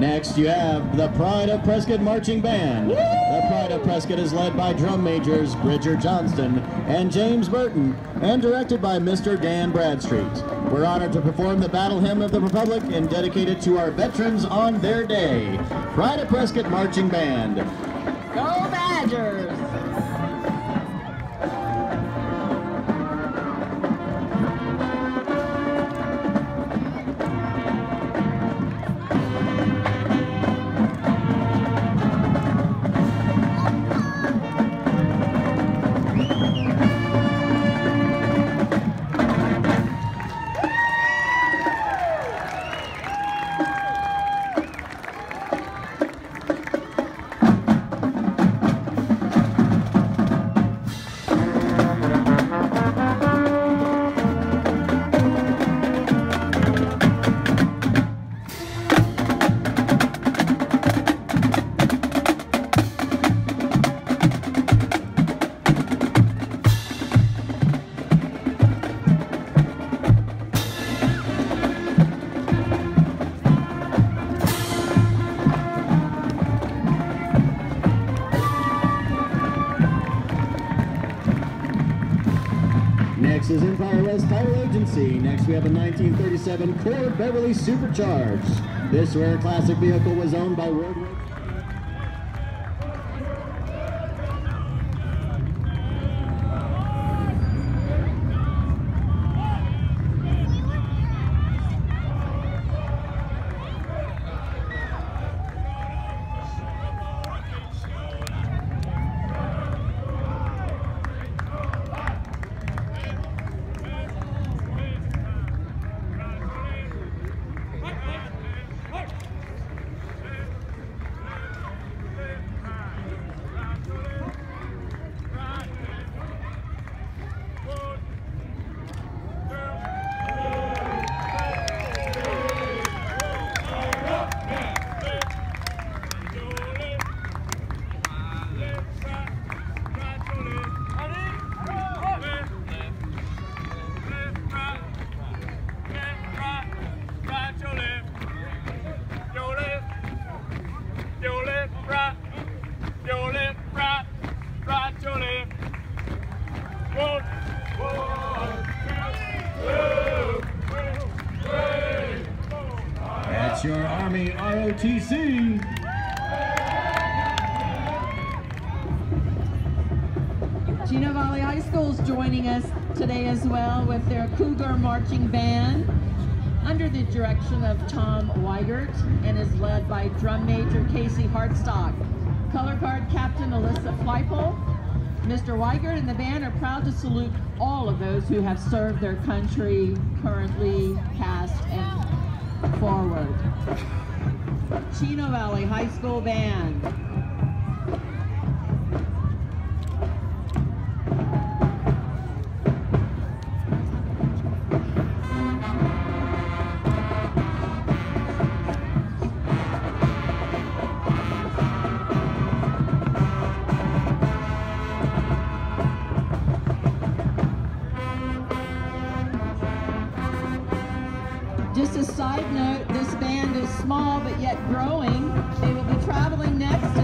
Next, you have the Pride of Prescott Marching Band. The Pride of Prescott is led by drum majors Bridger Johnston and James Burton, and directed by Mr. Dan Bradstreet. We're honored to perform the Battle Hymn of the Republic and dedicate it to our veterans on their day. Pride of Prescott Marching Band. Go Badgers! Next is Empire West Title Agency. Next we have a 1937 Ford Beverly Supercharged. This rare classic vehicle was owned by World War II. That's your Army ROTC. Chino Valley High School is joining us today as well with their Cougar Marching Band under the direction of Tom Weigert and is led by Drum Major Casey Hartstock, Color Guard Captain Alyssa Fleipel. Mr. Weigert and the band are proud to salute all of those who have served their country currently, past, and forward. Chino Valley High School Band. Just a side note, this band is small but yet growing. They will be traveling next